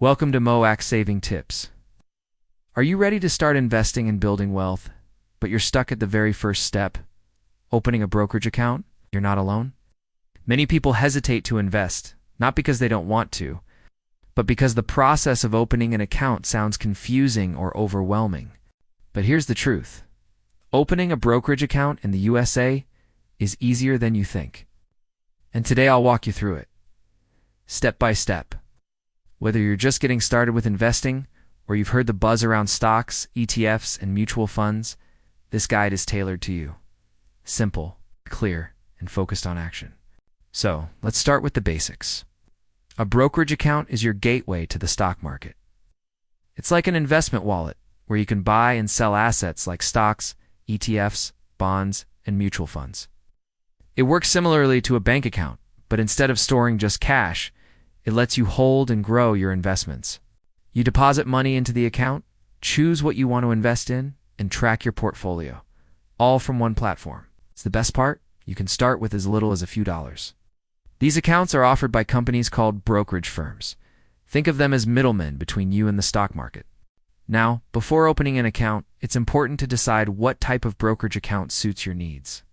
Welcome to Mauuak Saving Tips. Are you ready to start investing and building wealth, but you're stuck at the very first step, opening a brokerage account? You're not alone. Many people hesitate to invest, not because they don't want to, but because the process of opening an account sounds confusing or overwhelming. But here's the truth. Opening a brokerage account in the USA is easier than you think. And today I'll walk you through it, step by step. Whether you're just getting started with investing, or you've heard the buzz around stocks, ETFs, and mutual funds, this guide is tailored to you. Simple, clear, and focused on action. So, let's start with the basics. A brokerage account is your gateway to the stock market. It's like an investment wallet where you can buy and sell assets like stocks, ETFs, bonds, and mutual funds. It works similarly to a bank account, but instead of storing just cash, it lets you hold and grow your investments. You deposit money into the account, choose what you want to invest in, and track your portfolio, all from one platform. It's the best part, you can start with as little as a few dollars. These accounts are offered by companies called brokerage firms. Think of them as middlemen between you and the stock market. Now, before opening an account, it's important to decide what type of brokerage account suits your needs.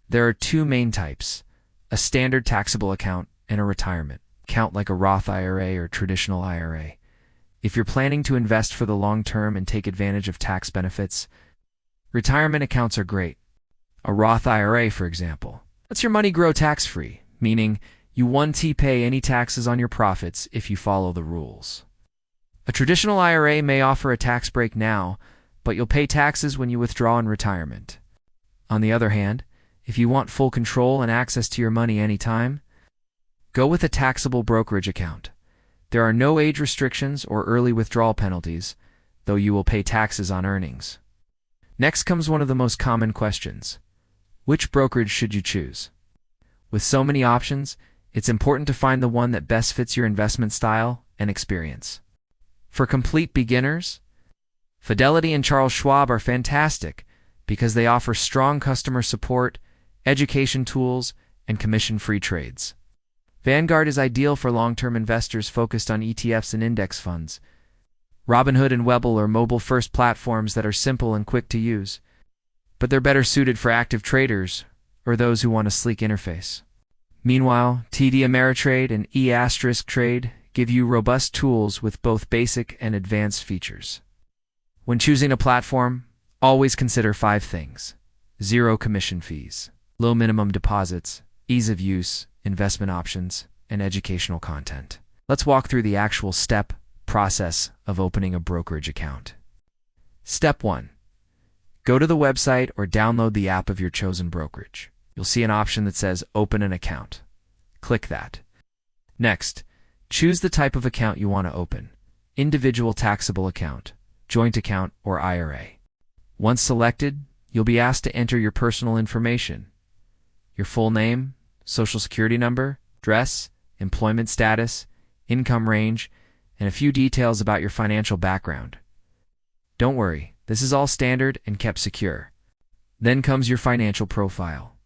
There are two main types, a standard taxable account and a retirement account like a Roth IRA or traditional IRA. If you're planning to invest for the long term and take advantage of tax benefits, retirement accounts are great. A Roth IRA, for example, lets your money grow tax-free, meaning you won't pay any taxes on your profits if you follow the rules. A traditional IRA may offer a tax break now, but you'll pay taxes when you withdraw in retirement. On the other hand, if you want full control and access to your money anytime, go with a taxable brokerage account. There are no age restrictions or early withdrawal penalties, though you will pay taxes on earnings. Next comes one of the most common questions. Which brokerage should you choose? With so many options, it's important to find the one that best fits your investment style and experience. For complete beginners, Fidelity and Charles Schwab are fantastic because they offer strong customer support, education tools, and commission-free trades. Vanguard is ideal for long-term investors focused on ETFs and index funds. Robinhood and Webull are mobile-first platforms that are simple and quick to use, but they're better suited for active traders or those who want a sleek interface. Meanwhile, TD Ameritrade and E*Trade give you robust tools with both basic and advanced features. When choosing a platform, always consider 5 things: 0 commission fees, low minimum deposits, ease of use, investment options, and educational content. Let's walk through the actual process of opening a brokerage account. Step 1. Go to the website or download the app of your chosen brokerage. You'll see an option that says Open an Account. Click that. Next, choose the type of account you want to open: individual taxable account, joint account, or IRA. Once selected, you'll be asked to enter your personal information: your full name, social security number, address, employment status, income range, and a few details about your financial background. Don't worry, this is all standard and kept secure. Then comes your financial profile,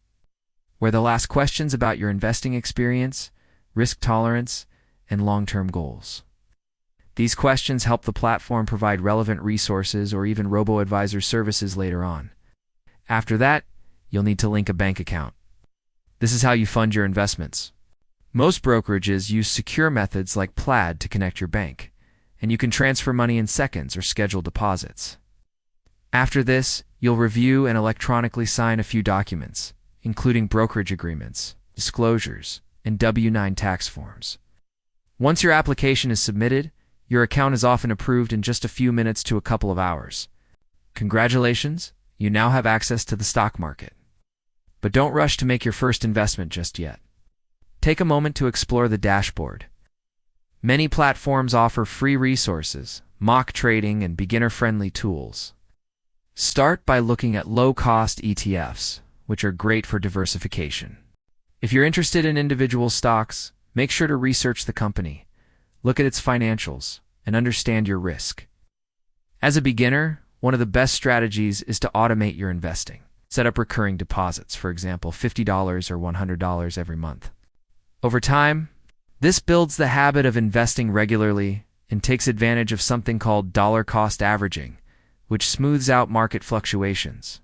where they'll ask questions about your investing experience, risk tolerance, and long-term goals. These questions help the platform provide relevant resources or even robo-advisor services later on. After that, you'll need to link a bank account. This is how you fund your investments. Most brokerages use secure methods like Plaid to connect your bank, and you can transfer money in seconds or schedule deposits. After this, you'll review and electronically sign a few documents, including brokerage agreements, disclosures, and W-9 tax forms. Once your application is submitted, your account is often approved in just a few minutes to a couple of hours. Congratulations, you now have access to the stock market. But don't rush to make your first investment just yet. Take a moment to explore the dashboard. Many platforms offer free resources, mock trading, and beginner-friendly tools. Start by looking at low-cost ETFs, which are great for diversification. If you're interested in individual stocks, make sure to research the company, look at its financials, and understand your risk. As a beginner, one of the best strategies is to automate your investing. Set up recurring deposits, for example, $50 or $100 every month. Over time, this builds the habit of investing regularly and takes advantage of something called dollar cost averaging, which smooths out market fluctuations.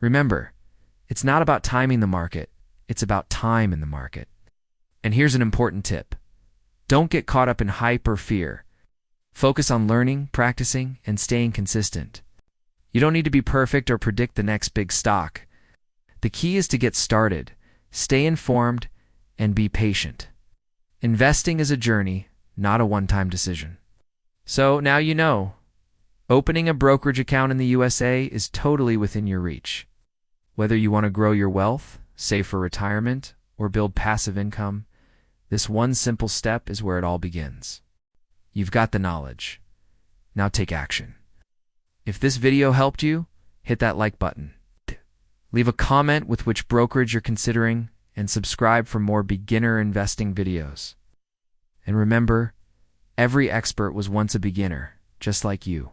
Remember, it's not about timing the market, it's about time in the market. And here's an important tip. Don't get caught up in hype or fear. Focus on learning, practicing, and staying consistent. You don't need to be perfect or predict the next big stock. The key is to get started, stay informed, and be patient. Investing is a journey, not a one-time decision. So now you know. Opening a brokerage account in the USA is totally within your reach. Whether you want to grow your wealth, save for retirement, or build passive income, this one simple step is where it all begins. You've got the knowledge. Now take action. If this video helped you, hit that like button. Leave a comment with which brokerage you're considering, and subscribe for more beginner investing videos. And remember, every expert was once a beginner, just like you.